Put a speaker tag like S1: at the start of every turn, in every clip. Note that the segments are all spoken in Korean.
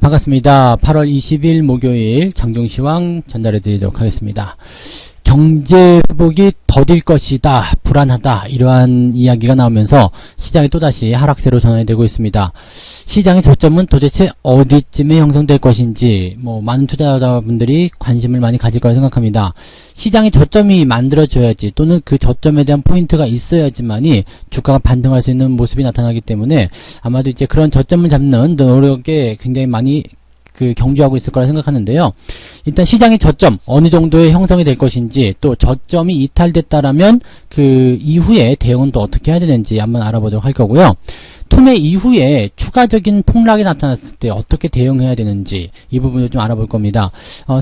S1: 반갑습니다. 8월 20일 목요일 장종시황 전달해 드리도록 하겠습니다. 경제 회복이 더딜 것이다, 불안하다, 이러한 이야기가 나오면서 시장이 또다시 하락세로 전환되고 있습니다. 시장의 저점은 도대체 어디쯤에 형성될 것인지 많은 투자자분들이 관심을 많이 가질 거라 생각합니다. 시장의 저점이 만들어져야지, 또는 그 저점에 대한 포인트가 있어야지만이 주가가 반등할 수 있는 모습이 나타나기 때문에 아마도 이제 그런 저점을 잡는 노력에 굉장히 많이 경주하고 있을 거라 생각하는데요. 일단 시장의 저점 어느 정도의 형성이 될 것인지, 또 저점이 이탈됐다라면 그 이후에 대응은 또 어떻게 해야 되는지 한번 알아보도록 할 거고요. 투매 이후에 추가적인 폭락이 나타났을 때 어떻게 대응해야 되는지, 이 부분을 좀 알아볼 겁니다.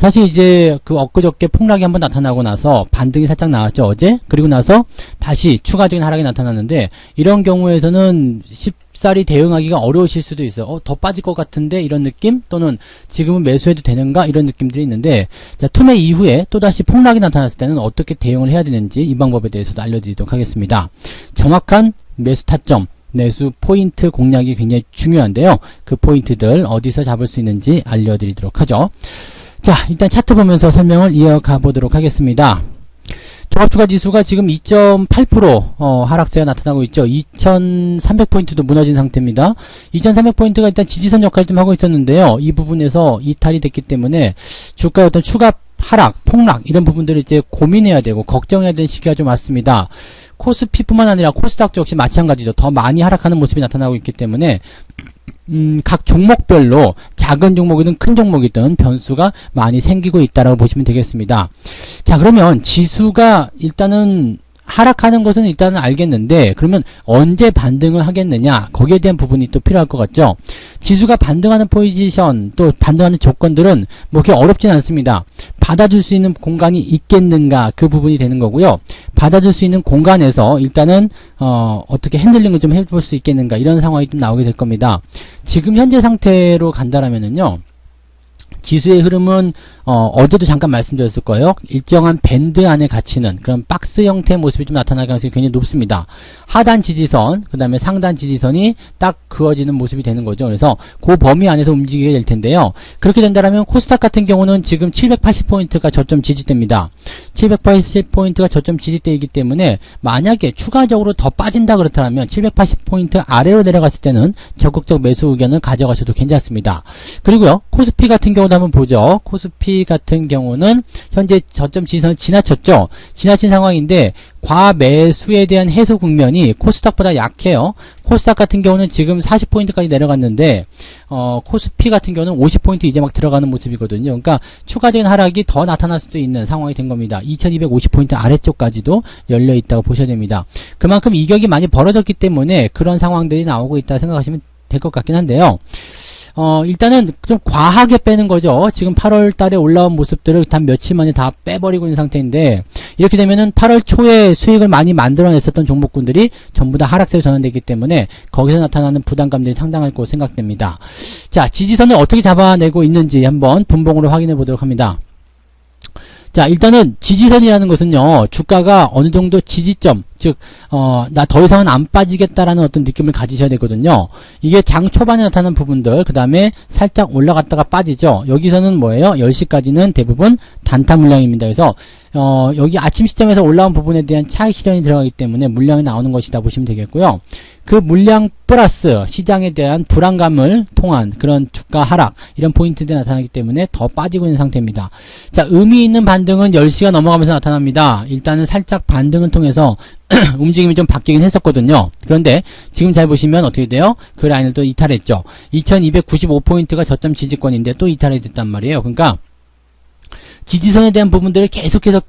S1: 사실 이제 엊그저께 폭락이 한번 나타나고 나서 반등이 살짝 나왔죠, 어제. 그리고 나서 다시 추가적인 하락이 나타났는데, 이런 경우에서는 쉽사리 대응하기가 어려우실 수도 있어요. 더 빠질 것 같은데, 이런 느낌? 또는 지금은 매수해도 되는가? 이런 느낌들이 있는데, 자, 투매 이후에 또다시 폭락이 나타났을 때는 어떻게 대응을 해야 되는지, 이 방법에 대해서도 알려드리도록 하겠습니다. 정확한 매수 타점, 매수 포인트 공략이 굉장히 중요한데요. 그 포인트들 어디서 잡을 수 있는지 알려드리도록 하죠. 자, 일단 차트 보면서 설명을 이어가 보도록 하겠습니다. 종합주가지수가 지금 2.8% 하락세가 나타나고 있죠. 2300포인트도 무너진 상태입니다. 2300포인트가 일단 지지선 역할을 좀 하고 있었는데요. 이 부분에서 이탈이 됐기 때문에 주가의 어떤 추가 하락, 폭락, 이런 부분들을 이제 고민해야 되고 걱정해야 되는 시기가 좀 왔습니다. 코스피뿐만 아니라 코스닥도 역시 마찬가지죠. 더 많이 하락하는 모습이 나타나고 있기 때문에 각 종목별로 작은 종목이든 큰 종목이든 변수가 많이 생기고 있다라고 보시면 되겠습니다. 자, 그러면 지수가 일단은 하락하는 것은 일단은 알겠는데, 그러면 언제 반등을 하겠느냐, 거기에 대한 부분이 또 필요할 것 같죠. 지수가 반등하는 포지션, 또 반등하는 조건들은 그렇게 어렵진 않습니다. 받아줄 수 있는 공간이 있겠는가, 그 부분이 되는 거고요. 받아줄 수 있는 공간에서 일단은 어떻게 핸들링을 좀 해볼 수 있겠는가, 이런 상황이 좀 나오게 될 겁니다. 지금 현재 상태로 간다라면은요, 지수의 흐름은 어제도 잠깐 말씀드렸을 거예요. 일정한 밴드 안에 갇히는 그런 박스 형태의 모습이 좀 나타날 가능성이 굉장히 높습니다. 하단 지지선, 그 다음에 상단 지지선이 딱 그어지는 모습이 되는 거죠. 그래서 그 범위 안에서 움직이게 될 텐데요. 그렇게 된다면 코스닥 같은 경우는 지금 780포인트가 저점 지지대입니다. 780포인트가 저점 지지대이기 때문에 만약에 추가적으로 더 빠진다 그렇다면 780포인트 아래로 내려갔을 때는 적극적 매수 의견을 가져가셔도 괜찮습니다. 그리고요, 코스피 같은 경우도 한번 보죠. 코스피 같은 경우는 현재 저점 지지선을 지나쳤죠. 지나친 상황인데 과매수에 대한 해소 국면이 코스닥보다 약해요. 코스닥 같은 경우는 지금 40포인트까지 내려갔는데 코스피 같은 경우는 50포인트 이제 막 들어가는 모습이거든요. 그러니까 추가적인 하락이 더 나타날 수도 있는 상황이 된 겁니다. 2250포인트 아래쪽까지도 열려 있다고 보셔야 됩니다. 그만큼 이격이 많이 벌어졌기 때문에 그런 상황들이 나오고 있다 생각하시면 될 것 같긴 한데요. 일단은 좀 과하게 빼는 거죠. 지금 8월 달에 올라온 모습들을 단 며칠 만에 다 빼버리고 있는 상태인데, 이렇게 되면은 8월 초에 수익을 많이 만들어냈었던 종목군들이 전부 다 하락세로 전환되기 때문에 거기서 나타나는 부담감들이 상당할 것으로 생각됩니다. 자, 지지선을 어떻게 잡아내고 있는지 한번 분봉으로 확인해 보도록 합니다. 자, 일단은 지지선이라는 것은요, 주가가 어느 정도 지지점, 즉 나 더 이상은 안 빠지겠다라는 어떤 느낌을 가지셔야 되거든요. 이게 장 초반에 나타나는 부분들, 그 다음에 살짝 올라갔다가 빠지죠. 여기서는 뭐예요? 10시까지는 대부분 단타 물량입니다. 그래서 여기 아침 시점에서 올라온 부분에 대한 차익 실현이 들어가기 때문에 물량이 나오는 것이다 보시면 되겠고요. 그 물량 플러스 시장에 대한 불안감을 통한 그런 주가 하락, 이런 포인트들이 나타나기 때문에 더 빠지고 있는 상태입니다. 자, 의미 있는 반등은 10시가 넘어가면서 나타납니다. 일단은 살짝 반등을 통해서 움직임이 좀 바뀌긴 했었거든요. 그런데 지금 잘 보시면 어떻게 돼요? 그 라인을 또 이탈했죠. 2295포인트가 저점 지지권인데 또 이탈이 됐단 말이에요. 그러니까 지지선에 대한 부분들을 계속해서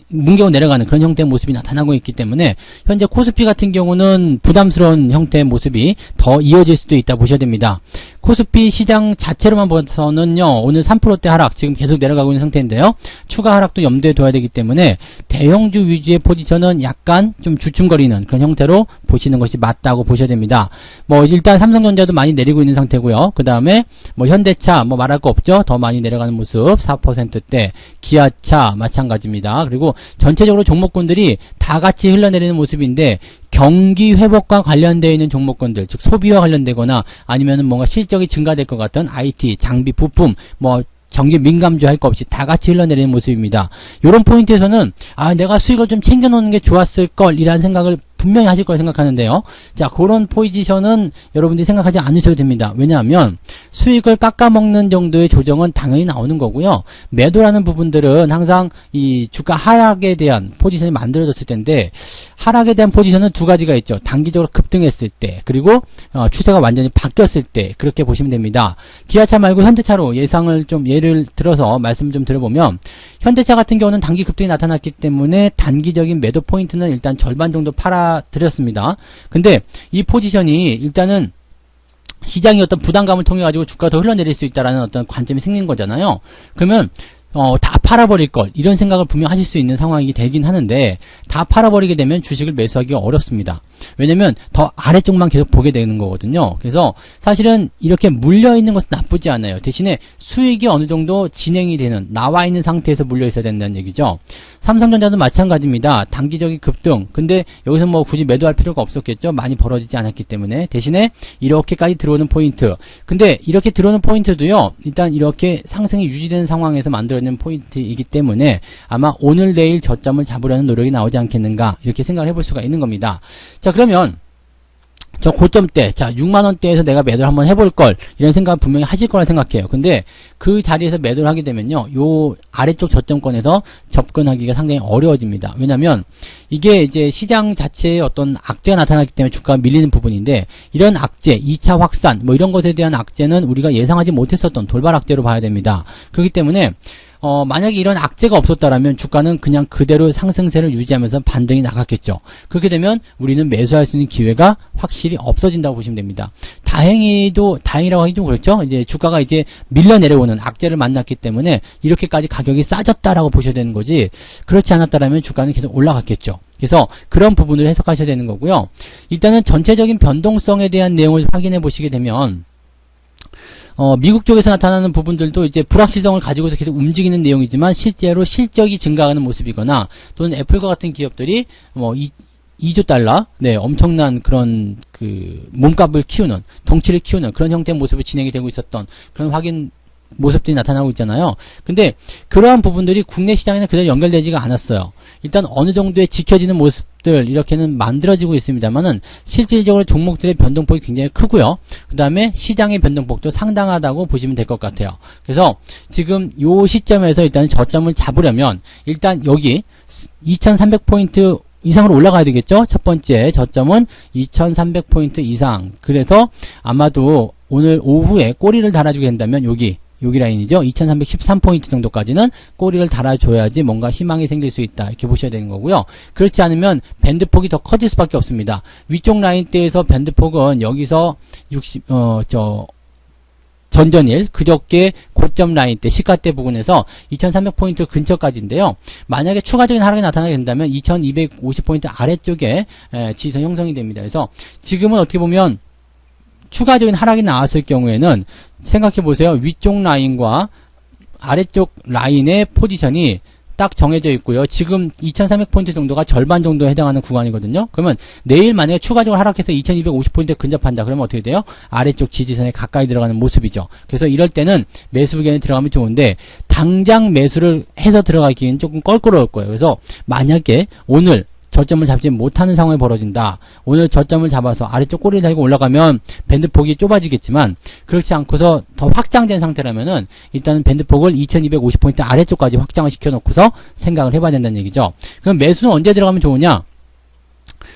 S1: 뭉개고 내려가는 그런 형태의 모습이 나타나고 있기 때문에 현재 코스피 같은 경우는 부담스러운 형태의 모습이 더 이어질 수도 있다 보셔야 됩니다. 코스피 시장 자체로만 봐서는요, 오늘 3%대 하락 지금 계속 내려가고 있는 상태인데요, 추가 하락도 염두에 둬야 되기 때문에 대형주 위주의 포지션은 약간 좀 주춤거리는 그런 형태로 보시는 것이 맞다고 보셔야 됩니다. 일단 삼성전자도 많이 내리고 있는 상태고요. 그 다음에 현대차 말할 거 없죠. 더 많이 내려가는 모습, 4%대, 기아차 마찬가지입니다. 그리고 전체적으로 종목군들이 다 같이 흘러내리는 모습인데, 경기 회복과 관련되어 있는 종목군들, 즉 소비와 관련되거나 아니면은 뭔가 실적이 증가될 것 같은 IT, 장비, 부품, 뭐 경기 민감주 할 거 없이 다 같이 흘러내리는 모습입니다. 이런 포인트에서는 내가 수익을 좀 챙겨놓는 게 좋았을 걸 이라는 생각을 분명히 하실 거라 생각하는데요. 자, 그런 포지션은 여러분들이 생각하지 않으셔도 됩니다. 왜냐하면 수익을 깎아먹는 정도의 조정은 당연히 나오는 거고요. 매도라는 부분들은 항상 이 주가 하락에 대한 포지션이 만들어졌을 텐데, 하락에 대한 포지션은 두 가지가 있죠. 단기적으로 급등했을 때, 그리고 추세가 완전히 바뀌었을 때, 그렇게 보시면 됩니다. 기아차 말고 현대차로 예상을 좀 예를 들어서 말씀 좀 드려보면, 현대차 같은 경우는 단기 급등이 나타났기 때문에 단기적인 매도 포인트는 일단 절반 정도 팔아드렸습니다. 근데 이 포지션이 일단은 시장이 어떤 부담감을 통해 가지고 주가가 더 흘러내릴 수 있다라는 어떤 관점이 생긴 거잖아요. 그러면 다 팔아버릴 걸, 이런 생각을 분명 하실 수 있는 상황이 되긴 하는데, 다 팔아버리게 되면 주식을 매수하기가 어렵습니다. 왜냐면 더 아래쪽만 계속 보게 되는 거거든요. 그래서 사실은 이렇게 물려있는 것은 나쁘지 않아요. 대신에 수익이 어느 정도 진행이 되는, 나와 있는 상태에서 물려 있어야 된다는 얘기죠. 삼성전자도 마찬가지입니다. 단기적인 급등. 근데 여기서 뭐 굳이 매도할 필요가 없었겠죠. 많이 벌어지지 않았기 때문에. 대신에 이렇게까지 들어오는 포인트. 근데 이렇게 들어오는 포인트도요, 일단 이렇게 상승이 유지되는 상황에서 만들어내는 포인트이기 때문에 아마 오늘 내일 저점을 잡으려는 노력이 나오지 않겠는가, 이렇게 생각을 해볼 수가 있는 겁니다. 자, 그러면 저 고점대, 자 6만원대에서 내가 매도를 한번 해볼 걸, 이런 생각 분명히 하실 거라 생각해요. 근데 그 자리에서 매도를 하게 되면요, 요 아래쪽 저점권에서 접근하기가 상당히 어려워집니다. 왜냐면 이게 이제 시장 자체에 어떤 악재가 나타나기 때문에 주가가 밀리는 부분인데, 이런 악재, 2차 확산 뭐 이런 것에 대한 악재는 우리가 예상하지 못했었던 돌발 악재로 봐야 됩니다. 그렇기 때문에 만약에 이런 악재가 없었다라면 주가는 그냥 그대로 상승세를 유지하면서 반등이 나갔겠죠. 그렇게 되면 우리는 매수할 수 있는 기회가 확실히 없어진다고 보시면 됩니다. 다행이라고 하기 좀 그렇죠. 이제 주가가 이제 밀려 내려오는 악재를 만났기 때문에 이렇게까지 가격이 싸졌다라고 보셔야 되는 거지, 그렇지 않았다라면 주가는 계속 올라갔겠죠. 그래서 그런 부분을 해석하셔야 되는 거고요. 일단은 전체적인 변동성에 대한 내용을 확인해 보시게 되면, 미국 쪽에서 나타나는 부분들도 이제 불확실성을 가지고서 계속 움직이는 내용이지만, 실제로 실적이 증가하는 모습이거나, 또는 애플과 같은 기업들이 2조 달러, 네, 엄청난 그런 몸값을 키우는, 덩치를 키우는 그런 형태의 모습이 진행이 되고 있었던 그런 모습들이 나타나고 있잖아요. 근데 그러한 부분들이 국내 시장에는 그대로 연결되지가 않았어요. 일단 어느 정도의 지켜지는 모습들 이렇게는 만들어지고 있습니다만은, 실질적으로 종목들의 변동폭이 굉장히 크고요. 그 다음에 시장의 변동폭도 상당하다고 보시면 될 것 같아요. 그래서 지금 요 시점에서 일단 저점을 잡으려면 일단 여기 2300포인트 이상으로 올라가야 되겠죠. 첫 번째 저점은 2300포인트 이상. 그래서 아마도 오늘 오후에 꼬리를 달아주게 된다면 여기 라인이죠. 2313포인트 정도까지는 꼬리를 달아줘야지 뭔가 희망이 생길 수 있다, 이렇게 보셔야 되는 거고요. 그렇지 않으면 밴드폭이 더 커질 수밖에 없습니다. 위쪽 라인대에서 밴드폭은 여기서 전전일, 그저께 고점 라인대, 시가대 부근에서 2300포인트 근처까지인데요. 만약에 추가적인 하락이 나타나게 된다면 2250포인트 아래쪽에 지지선 형성이 됩니다. 그래서 지금은 어떻게 보면 추가적인 하락이 나왔을 경우에는 생각해 보세요. 위쪽 라인과 아래쪽 라인의 포지션이 딱 정해져 있고요. 지금 2300포인트 정도가 절반 정도에 해당하는 구간이거든요. 그러면 내일 만약에 추가적으로 하락해서 2250포인트에 근접한다, 그러면 어떻게 돼요? 아래쪽 지지선에 가까이 들어가는 모습이죠. 그래서 이럴 때는 매수 의견에 들어가면 좋은데, 당장 매수를 해서 들어가기엔 조금 껄끄러울 거예요. 그래서 만약에 오늘 저점을 잡지 못하는 상황이 벌어진다, 오늘 저점을 잡아서 아래쪽 꼬리를 달고 올라가면 밴드폭이 좁아지겠지만, 그렇지 않고서 더 확장된 상태라면은 일단은 밴드폭을 2250포인트 아래쪽까지 확장을 시켜놓고서 생각을 해봐야 된다는 얘기죠. 그럼 매수는 언제 들어가면 좋으냐?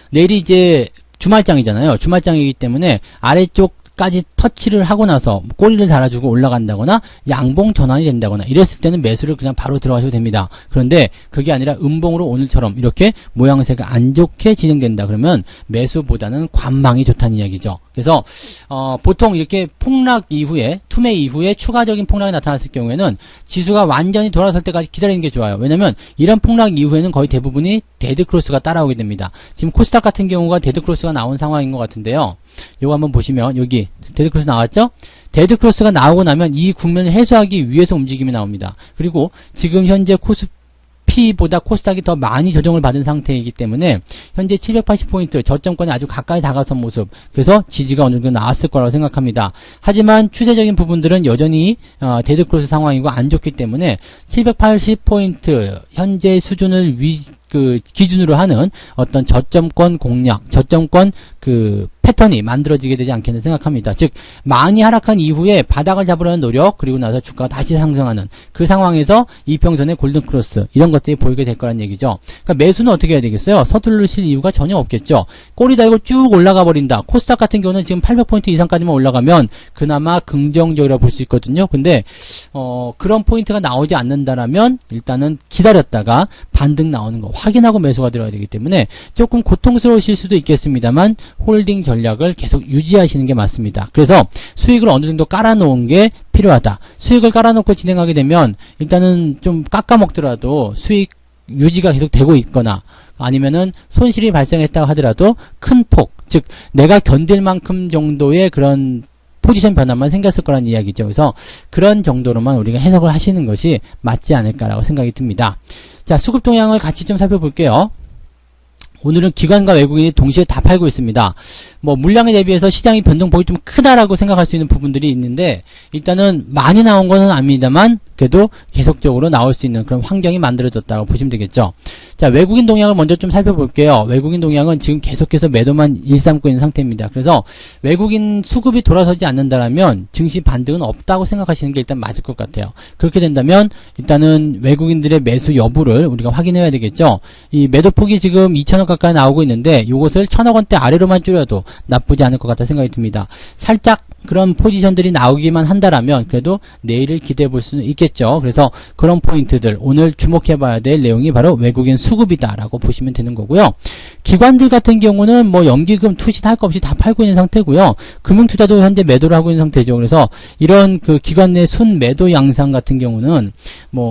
S1: 내일이 이제 주말장이잖아요. 주말장이기 때문에 아래쪽까지 터치를 하고 나서 꼬리를 달아주고 올라간다거나 양봉 전환이 된다거나 이랬을 때는 매수를 그냥 바로 들어가셔도 됩니다. 그런데 그게 아니라 음봉으로 오늘처럼 이렇게 모양새가 안 좋게 진행된다 그러면 매수보다는 관망이 좋다는 이야기죠. 그래서 보통 이렇게 폭락 이후에, 투매 이후에 추가적인 폭락이 나타났을 경우에는 지수가 완전히 돌아설 때까지 기다리는 게 좋아요. 왜냐면 이런 폭락 이후에는 거의 대부분이 데드크로스가 따라오게 됩니다. 지금 코스닥 같은 경우가 데드크로스가 나온 상황인 것 같은데요. 요거 한번 보시면 여기 데드크로스 나왔죠? 데드크로스가 나오고 나면 이 국면을 해소하기 위해서 움직임이 나옵니다. 그리고 지금 현재 코스피 S&P보다 코스닥이 더 많이 조정을 받은 상태이기 때문에 현재 780포인트 저점권에 아주 가까이 다가선 모습, 그래서 지지가 어느 정도 나왔을 거라고 생각합니다. 하지만 추세적인 부분들은 여전히 데드크로스 상황이고 안 좋기 때문에 780포인트 현재 수준을 기준으로 하는 어떤 저점권 공략, 저점권 패턴이 만들어지게 되지 않겠나 생각합니다. 즉, 많이 하락한 이후에 바닥을 잡으려는 노력, 그리고 나서 주가가 다시 상승하는 그 상황에서 이평선의 골든크로스, 이런 것들이 보이게 될 거란 얘기죠. 그러니까 매수는 어떻게 해야 되겠어요? 서두르실 이유가 전혀 없겠죠. 꼬리 달고 쭉 올라가 버린다. 코스닥 같은 경우는 지금 800포인트 이상까지만 올라가면 그나마 긍정적이라고 볼 수 있거든요. 근데 그런 포인트가 나오지 않는다라면 일단은 기다렸다가 반등 나오는 거 확인하고 매수가 들어야 되기 때문에 조금 고통스러우실 수도 있겠습니다만 홀딩 전략을 계속 유지하시는 게 맞습니다. 그래서 수익을 어느 정도 깔아놓은 게 필요하다. 수익을 깔아놓고 진행하게 되면 일단은 좀 깎아먹더라도 수익 유지가 계속 되고 있거나 아니면은 손실이 발생했다고 하더라도 큰 폭, 즉 내가 견딜 만큼 정도의 그런 포지션 변화만 생겼을 거란 이야기죠. 그래서 그런 정도로만 우리가 해석을 하시는 것이 맞지 않을까라고 생각이 듭니다. 자, 수급 동향을 같이 좀 살펴볼게요. 오늘은 기관과 외국인이 동시에 다 팔고 있습니다. 물량에 대비해서 시장이 변동폭이 좀 크다라고 생각할 수 있는 부분들이 있는데, 일단은 많이 나온 거는 아닙니다만 그래도 계속적으로 나올 수 있는 그런 환경이 만들어졌다고 보시면 되겠죠. 자, 외국인 동향을 먼저 좀 살펴볼게요. 외국인 동향은 지금 계속해서 매도만 일삼고 있는 상태입니다. 그래서 외국인 수급이 돌아서지 않는다라면 증시 반등은 없다고 생각하시는 게 일단 맞을 것 같아요. 그렇게 된다면 일단은 외국인들의 매수 여부를 우리가 확인해야 되겠죠. 이 매도폭이 지금 2천억 가까이 나오고 있는데 이것을 1,000억 원대 아래로만 줄여도 나쁘지 않을 것 같다 생각이 듭니다. 살짝 그런 포지션들이 나오기만 한다라면 그래도 내일을 기대해 볼 수는 있겠죠. 그래서 그런 포인트들 오늘 주목해 봐야 될 내용이 바로 외국인 수급이다라고 보시면 되는 거고요. 기관들 같은 경우는 연기금 투시할 거 없이 다 팔고 있는 상태고요. 금융투자도 현재 매도를 하고 있는 상태죠. 그래서 이런 기관 내 순매도 양상 같은 경우는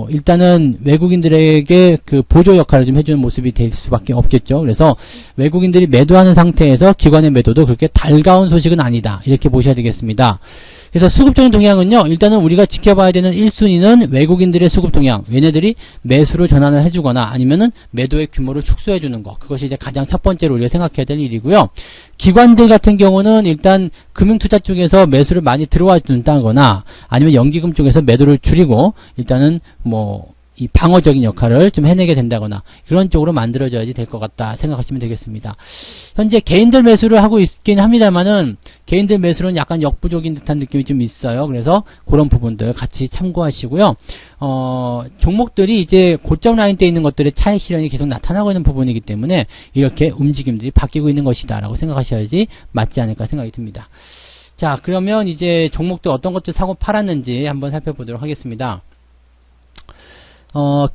S1: 일단은 외국인들에게 보조 역할을 좀 해주는 모습이 될 수밖에 없겠죠. 그래서 외국인들이 매도하는 상태에서 기관의 매도도 그렇게 달가운 소식은 아니다. 이렇게 보셔야 되겠습니다. 그래서 수급적인 동향은요, 일단은 우리가 지켜봐야 되는 1순위는 외국인들의 수급 동향. 얘네들이 매수로 전환을 해주거나 아니면은 매도의 규모를 축소해주는 거. 그것이 이제 가장 첫 번째로 우리가 생각해야 될 일이고요. 기관들 같은 경우는 일단 금융투자 쪽에서 매수를 많이 들어와 준다거나 아니면 연기금 쪽에서 매도를 줄이고 일단은 이 방어적인 역할을 좀 해내게 된다거나 그런 쪽으로 만들어져야지 될 것 같다 생각하시면 되겠습니다. 현재 개인들 매수를 하고 있긴 합니다만은 개인들 매수는 약간 역부족인 듯한 느낌이 좀 있어요. 그래서 그런 부분들 같이 참고하시고요. 종목들이 이제 고점 라인대에 있는 것들의 차익 실현이 계속 나타나고 있는 부분이기 때문에 이렇게 움직임들이 바뀌고 있는 것이다 라고 생각하셔야지 맞지 않을까 생각이 듭니다. 자, 그러면 이제 종목들 어떤 것들 사고 팔았는지 한번 살펴보도록 하겠습니다.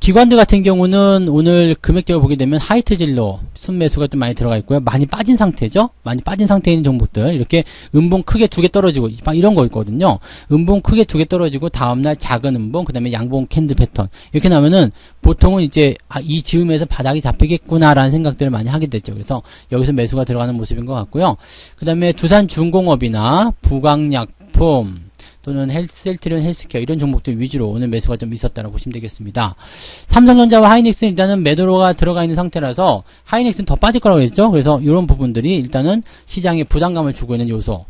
S1: 기관들 같은 경우는 오늘 금액적으로 보게 되면 하이트 진로 순매수가 좀 많이 들어가 있고요. 많이 빠진 상태죠. 많이 빠진 상태에 있는 종목들 이렇게 음봉 크게 두 개 떨어지고 이런 거 있거든요. 음봉 크게 두 개 떨어지고 다음날 작은 음봉 그 다음에 양봉 캔들 패턴 이렇게 나오면은 보통은 이제 이 지음에서 바닥이 잡히겠구나라는 생각들을 많이 하게 됐죠. 그래서 여기서 매수가 들어가는 모습인 것 같고요. 그 다음에 두산중공업이나 부강약품 또는 셀트리온 헬스케어 이런 종목들 위주로 오늘 매수가 좀 있었다고 보시면 되겠습니다. 삼성전자와 하이닉스는 일단은 매도가 들어가 있는 상태라서 하이닉스는 더 빠질 거라고 했죠. 그래서 이런 부분들이 일단은 시장에 부담감을 주고 있는 요소,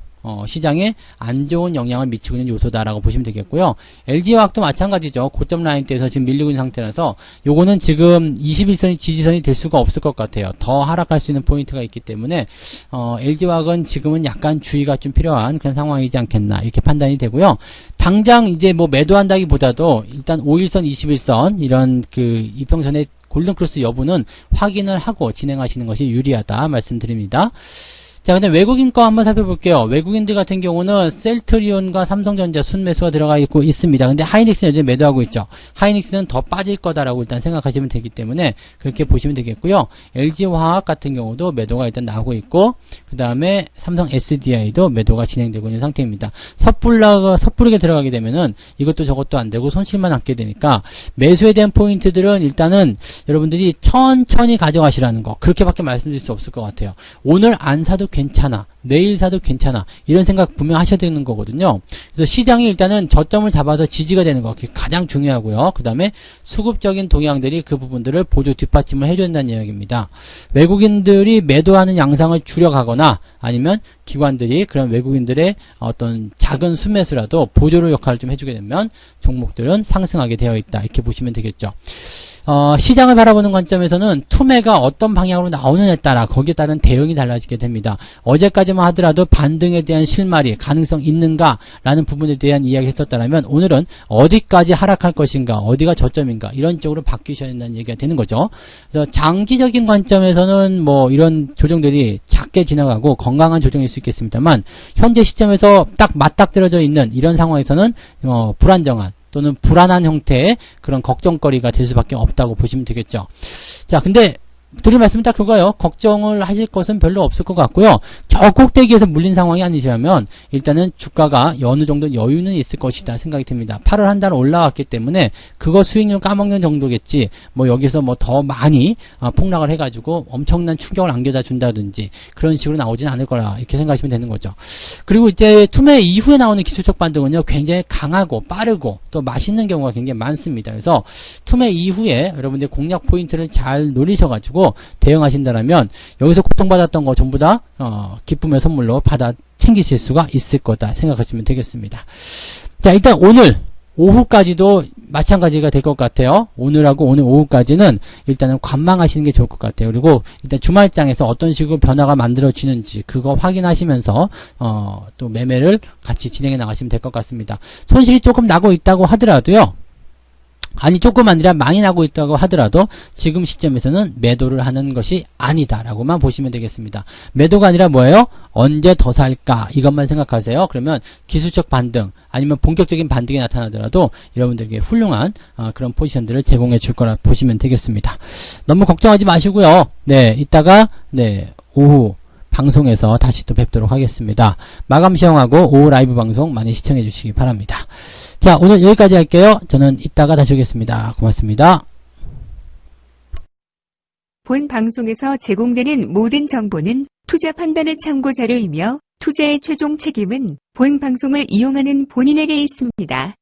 S1: 시장에 안 좋은 영향을 미치고 있는 요소다라고 보시면 되겠고요. LG화학도 마찬가지죠. 고점 라인대에서 지금 밀리고 있는 상태라서 요거는 지금 21선이 지지선이 될 수가 없을 것 같아요. 더 하락할 수 있는 포인트가 있기 때문에 LG화학은 지금은 약간 주의가 좀 필요한 그런 상황이지 않겠나 이렇게 판단이 되고요. 당장 이제 매도한다기보다도 일단 5일선, 21선 이런 이평선의 골든크로스 여부는 확인을 하고 진행하시는 것이 유리하다 말씀드립니다. 자, 근데 외국인 거 한번 살펴볼게요. 외국인들 같은 경우는 셀트리온과 삼성전자 순매수가 들어가 있습니다. 근데 하이닉스는 여전히 매도하고 있죠. 하이닉스는 더 빠질 거다라고 일단 생각하시면 되기 때문에 그렇게 보시면 되겠고요. LG화학 같은 경우도 매도가 일단 나오고 있고, 그 다음에 삼성 SDI도 매도가 진행되고 있는 상태입니다. 섣부르게 들어가게 되면은 이것도 저것도 안 되고 손실만 남게 되니까 매수에 대한 포인트들은 일단은 여러분들이 천천히 가져가시라는 거. 그렇게밖에 말씀드릴 수 없을 것 같아요. 오늘 안 사도 괜찮아. 내일 사도 괜찮아. 이런 생각 분명 하셔야 되는 거거든요. 그래서 시장이 일단은 저점을 잡아서 지지가 되는 거. 그게 가장 중요하고요. 그 다음에 수급적인 동향들이 그 부분들을 보조 뒷받침을 해줘야 된다는 이야기입니다. 외국인들이 매도하는 양상을 줄여가거나 아니면 기관들이 그런 외국인들의 어떤 작은 순매수라도 보조를 역할을 좀 해주게 되면 종목들은 상승하게 되어 있다. 이렇게 보시면 되겠죠. 시장을 바라보는 관점에서는 투매가 어떤 방향으로 나오느냐에 따라 거기에 따른 대응이 달라지게 됩니다. 어제까지만 하더라도 반등에 대한 실마리 가능성 있는가라는 부분에 대한 이야기를 했었다면 오늘은 어디까지 하락할 것인가, 어디가 저점인가 이런 쪽으로 바뀌셔야 된다는 얘기가 되는 거죠. 그래서 장기적인 관점에서는 뭐 이런 조정들이 작게 지나가고 건강한 조정일 수 있겠습니다만 현재 시점에서 딱 맞닥뜨려져 있는 이런 상황에서는 불안정한 또는 불안한 형태의 그런 걱정거리가 될 수밖에 없다고 보시면 되겠죠. 자, 근데 드릴 말씀은 딱 그거예요. 걱정을 하실 것은 별로 없을 것 같고요. 저 꼭대기에서 물린 상황이 아니시라면 일단은 주가가 어느 정도 여유는 있을 것이다 생각이 듭니다. 8월 한 달 올라왔기 때문에 그거 수익률 까먹는 정도겠지. 뭐 여기서 뭐 더 많이 폭락을 해가지고 엄청난 충격을 안겨다 준다든지 그런 식으로 나오진 않을 거라 이렇게 생각하시면 되는 거죠. 그리고 이제 투매 이후에 나오는 기술적 반등은요 굉장히 강하고 빠르고 또 맛있는 경우가 굉장히 많습니다. 그래서 투매 이후에 여러분들 공략 포인트를 잘 노리셔가지고 대응하신다면 여기서 고통받았던 거 전부 다 기쁨의 선물로 받아 챙기실 수가 있을 거다 생각하시면 되겠습니다. 자, 일단 오늘 오후까지도 마찬가지가 될 것 같아요. 오늘하고 오늘 오후까지는 일단은 관망하시는 게 좋을 것 같아요. 그리고 일단 주말장에서 어떤 식으로 변화가 만들어지는지 그거 확인하시면서 또 매매를 같이 진행해 나가시면 될 것 같습니다. 손실이 조금 나고 있다고 하더라도요. 아니 조금 아니라 많이 나고 있다고 하더라도 지금 시점에서는 매도를 하는 것이 아니다 라고만 보시면 되겠습니다. 매도가 아니라 뭐예요? 언제 더 살까 이것만 생각하세요. 그러면 기술적 반등 아니면 본격적인 반등이 나타나더라도 여러분들에게 훌륭한 그런 포지션들을 제공해 줄 거라 보시면 되겠습니다. 너무 걱정하지 마시고요. 네, 이따가 오후 방송에서 다시 또 뵙도록 하겠습니다. 마감 시험하고 오후 라이브 방송 많이 시청해 주시기 바랍니다. 자, 오늘 여기까지 할게요. 저는 이따가 다시 오겠습니다. 고맙습니다.
S2: 본 방송에서 제공되는 모든 정보는 투자 판단의 참고 자료이며 투자의 최종 책임은 본 방송을 이용하는 본인에게 있습니다.